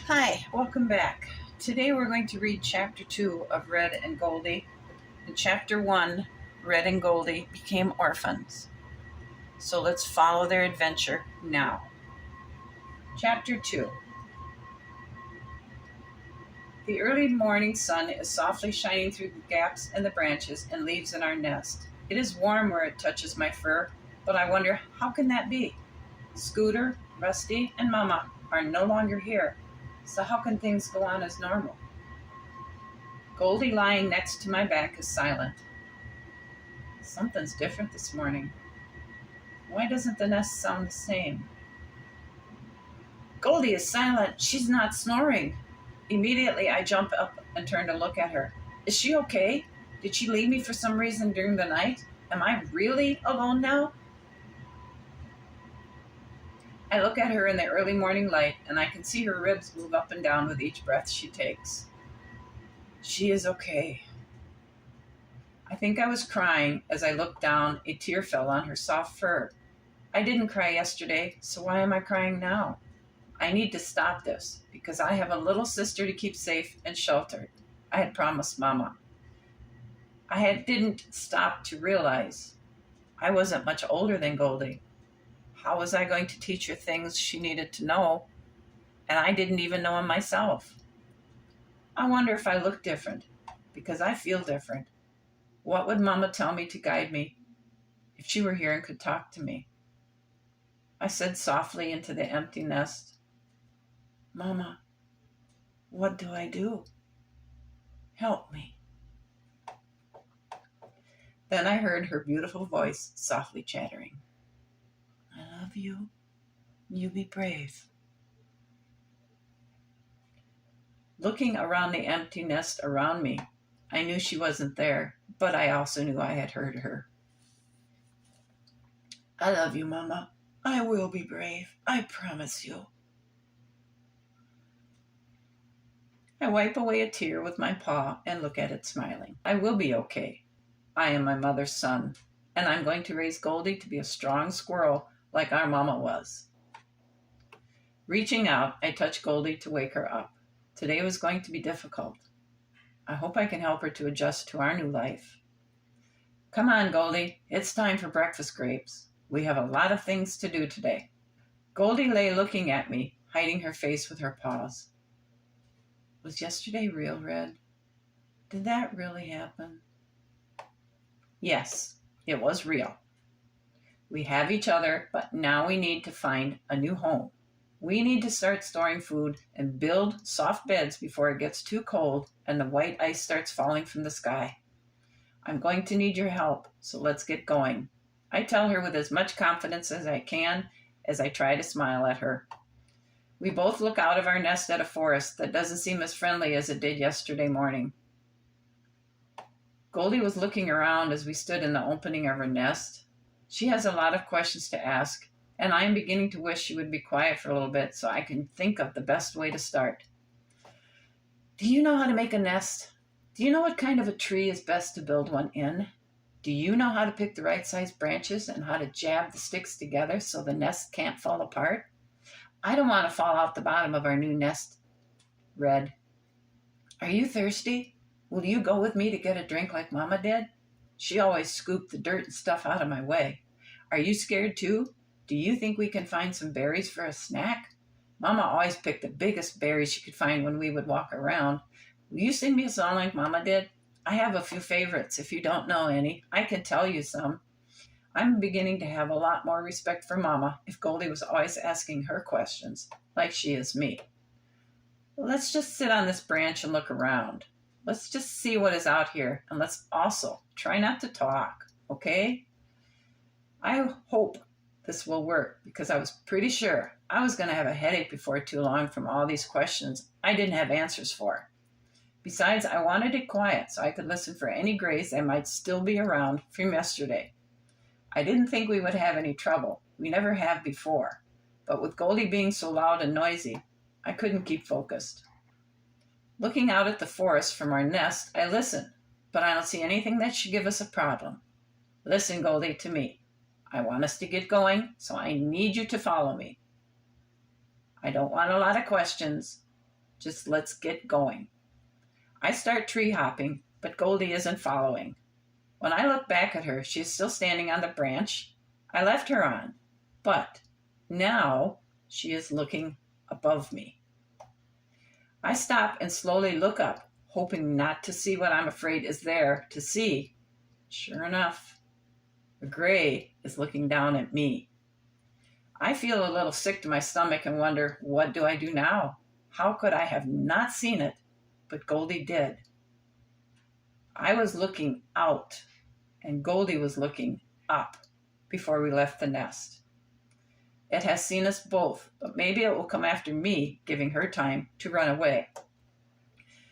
Hi, welcome back. Today we're going to read Chapter 2 of Red and Goldie. In Chapter 1, Red and Goldie became orphans. So let's follow their adventure now. Chapter 2. The early morning sun is softly shining through the gaps in the branches and leaves in our nest. It is warm where it touches my fur, but I wonder how can that be? Scooter, Rusty, and Mama are no longer here, so how can things go on as normal? Goldie, lying next to my back, is silent. Something's different this morning. Why doesn't the nest sound the same? Goldie is silent. She's not snoring. Immediately, I jump up and turn to look at her. Is she okay? Did she leave me for some reason during the night? Am I really alone now? I look at her in the early morning light, and I can see her ribs move up and down with each breath she takes. She is okay. I think I was crying as I looked down. A tear fell on her soft fur. I didn't cry yesterday, so why am I crying now? I need to stop this because I have a little sister to keep safe and sheltered. I had promised Mama. Didn't stop to realize I wasn't much older than Goldie. How was I going to teach her things she needed to know? And I didn't even know them myself. I wonder if I look different because I feel different. What would Mama tell me to guide me if she were here and could talk to me? I said softly into the empty nest, Mama, what do I do? Help me. Then I heard her beautiful voice softly chattering. I love you. You be brave. Looking around the empty nest around me, I knew she wasn't there, but I also knew I had heard her. I love you, Mama. I will be brave. I promise you. I wipe away a tear with my paw and look at it smiling. I will be okay. I am my mother's son, and I'm going to raise Goldie to be a strong squirrel like our Mama was. Reaching out, I touched Goldie to wake her up. Today was going to be difficult. I hope I can help her to adjust to our new life. Come on, Goldie. It's time for breakfast grapes. We have a lot of things to do today. Goldie lay looking at me, hiding her face with her paws. Was yesterday real, Red? Did that really happen? Yes, it was real. We have each other, but now we need to find a new home. We need to start storing food and build soft beds before it gets too cold and the white ice starts falling from the sky. I'm going to need your help, so let's get going. I tell her with as much confidence as I can as I try to smile at her. We both look out of our nest at a forest that doesn't seem as friendly as it did yesterday morning. Goldie was looking around as we stood in the opening of her nest. She has a lot of questions to ask, and I am beginning to wish she would be quiet for a little bit so I can think of the best way to start. Do you know how to make a nest? Do you know what kind of a tree is best to build one in? Do you know how to pick the right size branches and how to jab the sticks together so the nest can't fall apart? I don't want to fall out the bottom of our new nest, Red. Are you thirsty? Will you go with me to get a drink like Mama did? She always scooped the dirt and stuff out of my way. Are you scared too? Do you think we can find some berries for a snack? Mama always picked the biggest berries she could find when we would walk around. Will you sing me a song like Mama did? I have a few favorites. If you don't know any, I can tell you some. I'm beginning to have a lot more respect for Mama if Goldie was always asking her questions, like she is me. Let's just sit on this branch and look around. Let's just see what is out here, and let's also try not to talk, okay? I hope this will work because I was pretty sure I was going to have a headache before too long from all these questions I didn't have answers for. Besides, I wanted it quiet so I could listen for any grays that might still be around from yesterday. I didn't think we would have any trouble. We never have before. But with Goldie being so loud and noisy, I couldn't keep focused. Looking out at the forest from our nest, I listen, but I don't see anything that should give us a problem. Listen, Goldie, to me. I want us to get going, so I need you to follow me. I don't want a lot of questions. Just let's get going. I start tree hopping, but Goldie isn't following. When I look back at her, she is still standing on the branch I left her on, but now she is looking above me. I stop and slowly look up, hoping not to see what I'm afraid is there to see. Sure enough, the gray is looking down at me. I feel a little sick to my stomach and wonder, what do I do now? How could I have not seen it, but Goldie did? I was looking out, and Goldie was looking up before we left the nest. It has seen us both, but maybe it will come after me, giving her time to run away.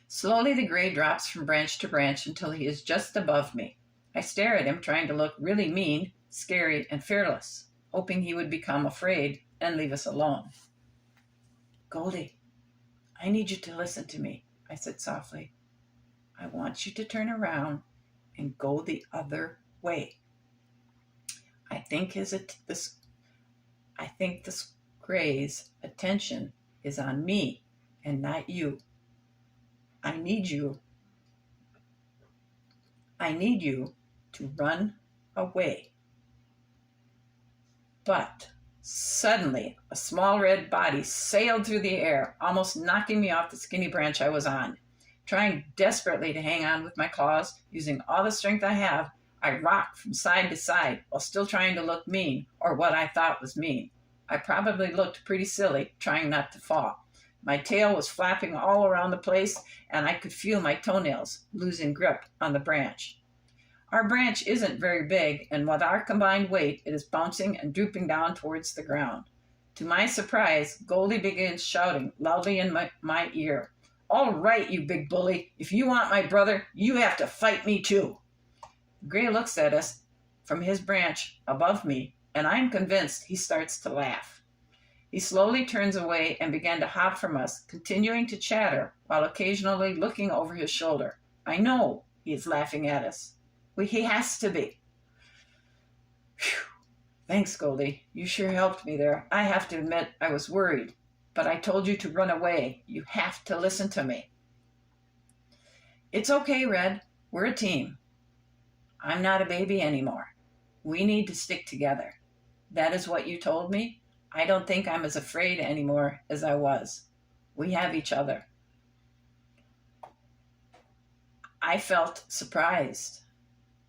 Slowly the gray drops from branch to branch until he is just above me. I stare at him, trying to look really mean, scary, and fearless, hoping he would become afraid and leave us alone. Goldie, I need you to listen to me, I said softly. I want you to turn around and go the other way. I think this gray's attention is on me and not you. I need you to run away. But suddenly, a small red body sailed through the air, almost knocking me off the skinny branch I was on. Trying desperately to hang on with my claws, using all the strength I have, I rocked from side to side while still trying to look mean, or what I thought was mean. I probably looked pretty silly, trying not to fall. My tail was flapping all around the place, and I could feel my toenails losing grip on the branch. Our branch isn't very big, and with our combined weight, it is bouncing and drooping down towards the ground. To my surprise, Goldie begins shouting loudly in my ear, "All right, you big bully. If you want my brother, you have to fight me too." Gray looks at us from his branch above me, and I'm convinced he starts to laugh. He slowly turns away and began to hop from us, continuing to chatter while occasionally looking over his shoulder. I know he is laughing at us. He has to be. Whew. Thanks, Goldie. You sure helped me there. I have to admit I was worried, but I told you to run away. You have to listen to me. It's okay, Red. We're a team. I'm not a baby anymore. We need to stick together. That is what you told me. I don't think I'm as afraid anymore as I was. We have each other. I felt surprised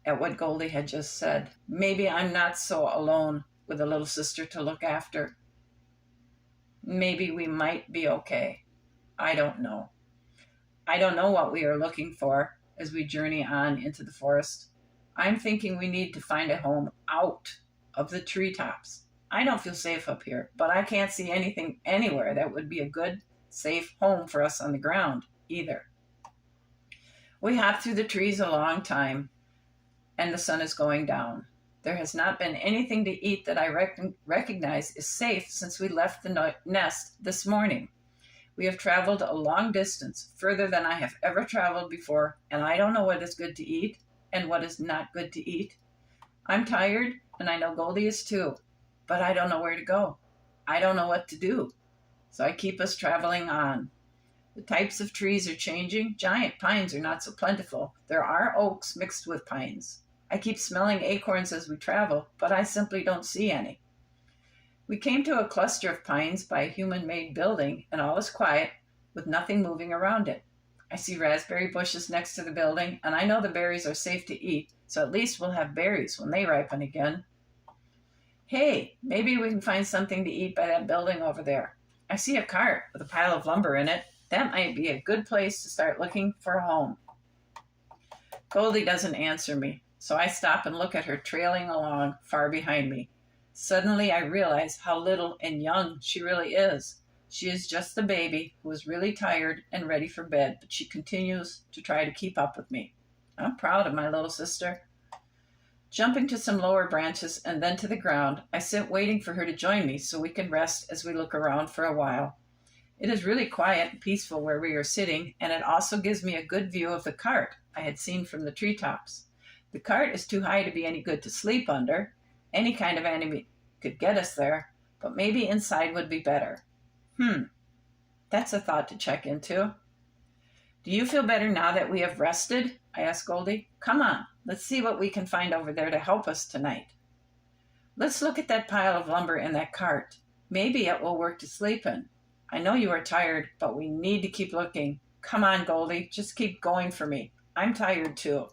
at what Goldie had just said. Maybe I'm not so alone with a little sister to look after. Maybe we might be okay. I don't know. I don't know what we are looking for as we journey on into the forest. I'm thinking we need to find a home out of the treetops. I don't feel safe up here, but I can't see anything anywhere that would be a good, safe home for us on the ground either. We hopped through the trees a long time, and the sun is going down. There has not been anything to eat that I recognize is safe since we left the nest this morning. We have traveled a long distance, further than I have ever traveled before, and I don't know what is good to eat and what is not good to eat. I'm tired, and I know Goldie is too, but I don't know where to go. I don't know what to do, so I keep us traveling on. The types of trees are changing. Giant pines are not so plentiful. There are oaks mixed with pines. I keep smelling acorns as we travel, but I simply don't see any. We came to a cluster of pines by a human-made building, and all is quiet, with nothing moving around it. I see raspberry bushes next to the building, and I know the berries are safe to eat, so at least we'll have berries when they ripen again. Hey, maybe we can find something to eat by that building over there. I see a cart with a pile of lumber in it. That might be a good place to start looking for a home. Goldie doesn't answer me, so I stop and look at her trailing along far behind me. Suddenly I realize how little and young she really is. She is just a baby who is really tired and ready for bed, but she continues to try to keep up with me. I'm proud of my little sister. Jumping to some lower branches and then to the ground, I sit waiting for her to join me so we can rest as we look around for a while. It is really quiet and peaceful where we are sitting, and it also gives me a good view of the cart I had seen from the treetops. The cart is too high to be any good to sleep under. Any kind of enemy could get us there, but maybe inside would be better. That's a thought to check into. Do you feel better now that we have rested? I asked Goldie. Come on, let's see what we can find over there to help us tonight. Let's look at that pile of lumber in that cart. Maybe it will work to sleep in. I know you are tired, but we need to keep looking. Come on, Goldie, just keep going for me. I'm tired too.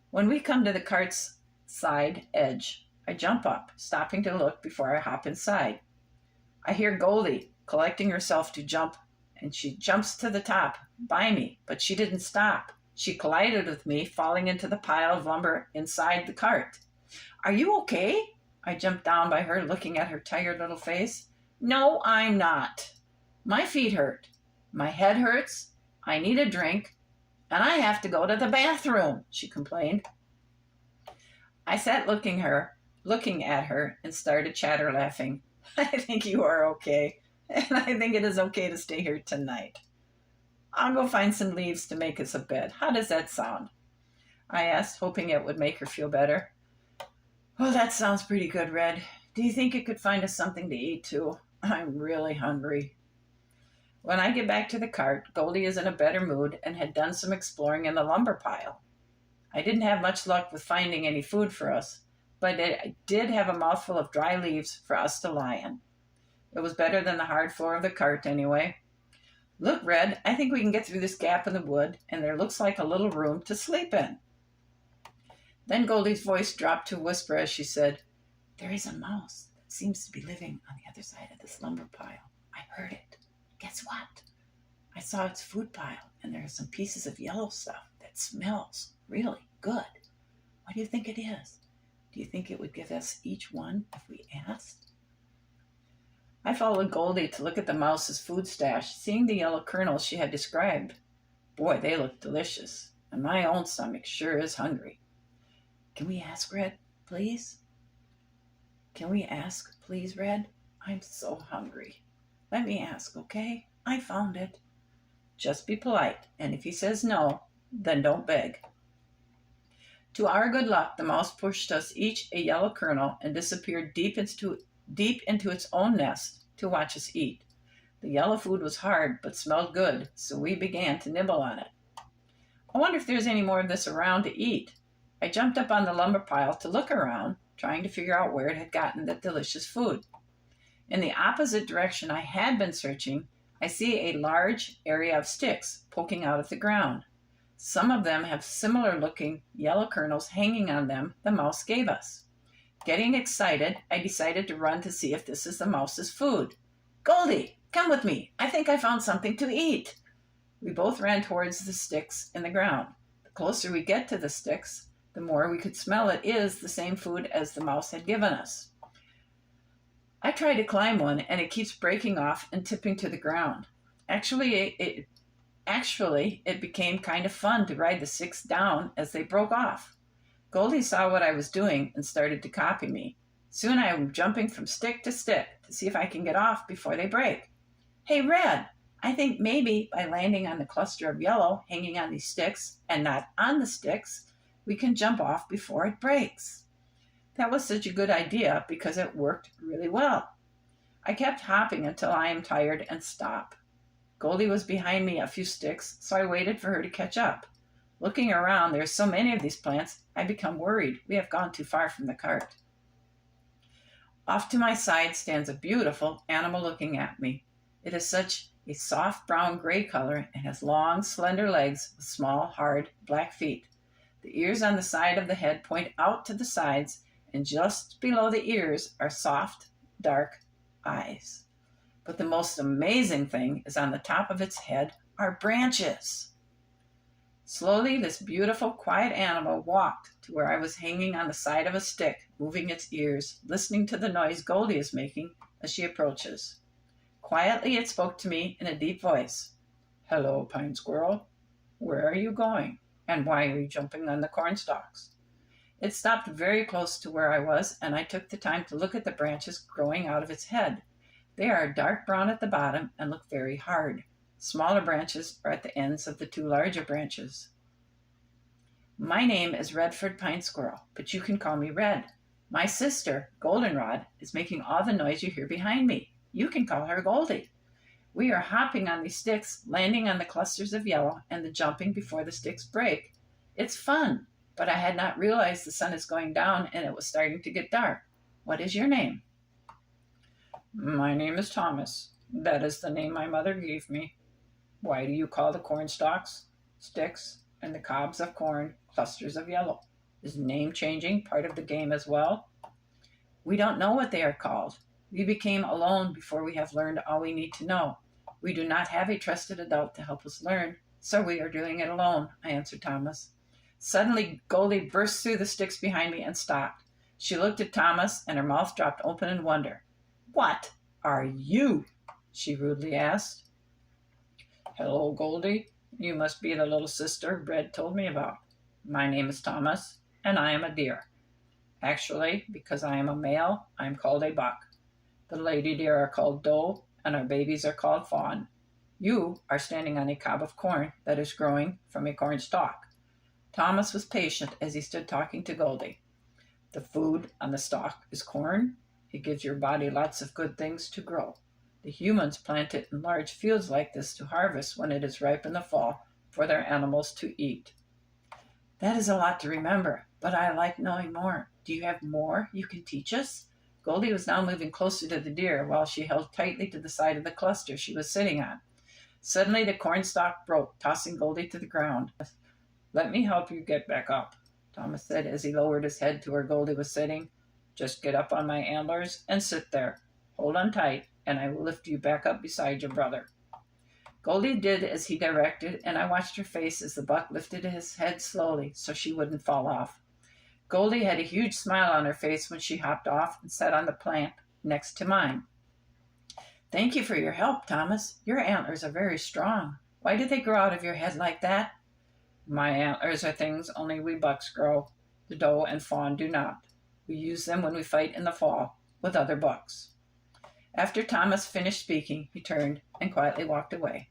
When we come to the cart's side edge, I jump up, stopping to look before I hop inside. I hear Goldie collecting herself to jump, and she jumps to the top by me, but she didn't stop. She collided with me, falling into the pile of lumber inside the cart. Are you okay? I jumped down by her, looking at her tired little face. No, I'm not. My feet hurt. My head hurts. I need a drink. And I have to go to the bathroom, she complained. I sat looking at her and started chatter laughing. I think you are okay, and I think it is okay to stay here tonight. I'll go find some leaves to make us a bed. How does that sound? I asked, hoping it would make her feel better. Well, that sounds pretty good, Red. Do you think you could find us something to eat, too? I'm really hungry. When I get back to the cart, Goldie is in a better mood and had done some exploring in the lumber pile. I didn't have much luck with finding any food for us, but I did have a mouthful of dry leaves for us to lie in. It was better than the hard floor of the cart anyway. Look, Red, I think we can get through this gap in the wood, and there looks like a little room to sleep in. Then Goldie's voice dropped to a whisper as she said, There is a mouse that seems to be living on the other side of this lumber pile. I heard it. Guess what? I saw its food pile, and there are some pieces of yellow stuff that smells really good. What do you think it is? Do you think it would give us each one if we asked? I followed Goldie to look at the mouse's food stash, seeing the yellow kernels she had described. Boy, they look delicious, and my own stomach sure is hungry. Can we ask, Red, please? Can we ask, please, Red? I'm so hungry. Let me ask, okay? I found it. Just be polite, and if he says no, then don't beg. To our good luck, the mouse pushed us each a yellow kernel and disappeared deep into its own nest to watch us eat. The yellow food was hard, but smelled good, so we began to nibble on it. I wonder if there's any more of this around to eat. I jumped up on the lumber pile to look around, trying to figure out where it had gotten that delicious food. In the opposite direction I had been searching, I see a large area of sticks poking out of the ground. Some of them have similar-looking yellow kernels hanging on them the mouse gave us. Getting excited, I decided to run to see if this is the mouse's food. Goldie, come with me. I think I found something to eat. We both ran towards the sticks in the ground. The closer we get to the sticks, the more we could smell it is the same food as the mouse had given us. I try to climb one, and it keeps breaking off and tipping to the ground. Actually, it became kind of fun to ride the sticks down as they broke off. Goldie saw what I was doing and started to copy me. Soon I am jumping from stick to stick to see if I can get off before they break. Hey, Red, I think maybe by landing on the cluster of yellow hanging on these sticks and not on the sticks, we can jump off before it breaks. That was such a good idea because it worked really well. I kept hopping until I am tired and stop. Goldie was behind me a few sticks, so I waited for her to catch up. Looking around, there are so many of these plants, I become worried we have gone too far from the cart. Off to my side stands a beautiful animal looking at me. It is such a soft brown-gray color and has long, slender legs with small, hard, black feet. The ears on the side of the head point out to the sides, and just below the ears are soft, dark eyes. But the most amazing thing is on the top of its head are branches. Slowly, this beautiful, quiet animal walked to where I was hanging on the side of a stick, moving its ears, listening to the noise Goldie is making as she approaches. Quietly, it spoke to me in a deep voice. Hello, Pine Squirrel. Where are you going? And why are you jumping on the corn stalks? It stopped very close to where I was, and I took the time to look at the branches growing out of its head. They are dark brown at the bottom and look very hard. Smaller branches are at the ends of the two larger branches. My name is Redford Pine Squirrel, but you can call me Red. My sister, Goldenrod, is making all the noise you hear behind me. You can call her Goldie. We are hopping on these sticks, landing on the clusters of yellow, and then jumping before the sticks break. It's fun, but I had not realized the sun is going down and it was starting to get dark. What is your name?" "My name is Thomas. That is the name my mother gave me." "Why do you call the corn stalks sticks and the cobs of corn clusters of yellow? Is name changing part of the game as well?" "We don't know what they are called. We became alone before we have learned all we need to know. We do not have a trusted adult to help us learn, so we are doing it alone," I answered Thomas. Suddenly, Goldie burst through the sticks behind me and stopped. She looked at Thomas, and her mouth dropped open in wonder. "What are you?" she rudely asked. "Hello, Goldie. You must be the little sister Bread told me about. My name is Thomas, and I am a deer. Actually, because I am a male, I am called a buck. The lady deer are called doe, and our babies are called fawn. You are standing on a cob of corn that is growing from a corn stalk." Thomas was patient as he stood talking to Goldie. "The food on the stalk is corn. It gives your body lots of good things to grow. The humans plant it in large fields like this to harvest when it is ripe in the fall for their animals to eat." "That is a lot to remember, but I like knowing more. Do you have more you can teach us?" Goldie was now moving closer to the deer while she held tightly to the side of the cluster she was sitting on. Suddenly the corn stalk broke, tossing Goldie to the ground. "Let me help you get back up," Thomas said as he lowered his head to where Goldie was sitting. "Just get up on my antlers and sit there. Hold on tight, and I will lift you back up beside your brother." Goldie did as he directed, and I watched her face as the buck lifted his head slowly so she wouldn't fall off. Goldie had a huge smile on her face when she hopped off and sat on the plant next to mine. "Thank you for your help, Thomas. Your antlers are very strong. Why did they grow out of your head like that?" "My antlers are things only we bucks grow. The doe and fawn do not. We use them when we fight in the fall with other bucks." After Thomas finished speaking, he turned and quietly walked away.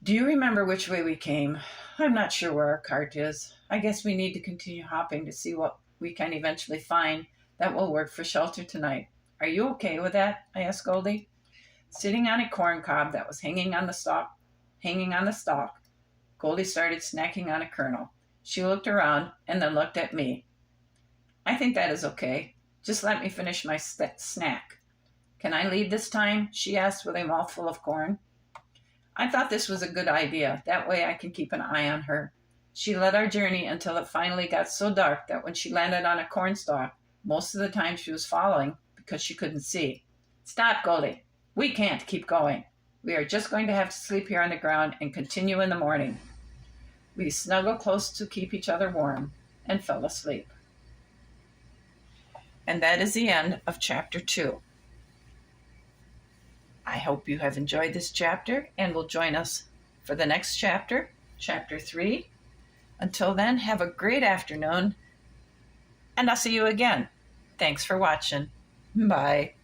"Do you remember which way we came? I'm not sure where our cart is. I guess we need to continue hopping to see what we can eventually find that will work for shelter tonight. Are you okay with that?" I asked Goldie. Sitting on a corn cob that was hanging on the stalk, Goldie started snacking on a kernel. She looked around and then looked at me. "I think that is okay. Just let me finish my snack." "Can I leave this time?" she asked with a mouthful of corn. I thought this was a good idea. That way I can keep an eye on her. She led our journey until it finally got so dark that when she landed on a corn stalk, most of the time she was following because she couldn't see. "Stop, Goldie. We can't keep going. We are just going to have to sleep here on the ground and continue in the morning." We snuggled close to keep each other warm and fell asleep. And that is the end of chapter 2. I hope you have enjoyed this chapter and will join us for the next chapter, chapter 3. Until then, have a great afternoon, and I'll see you again. Thanks for watching. Bye.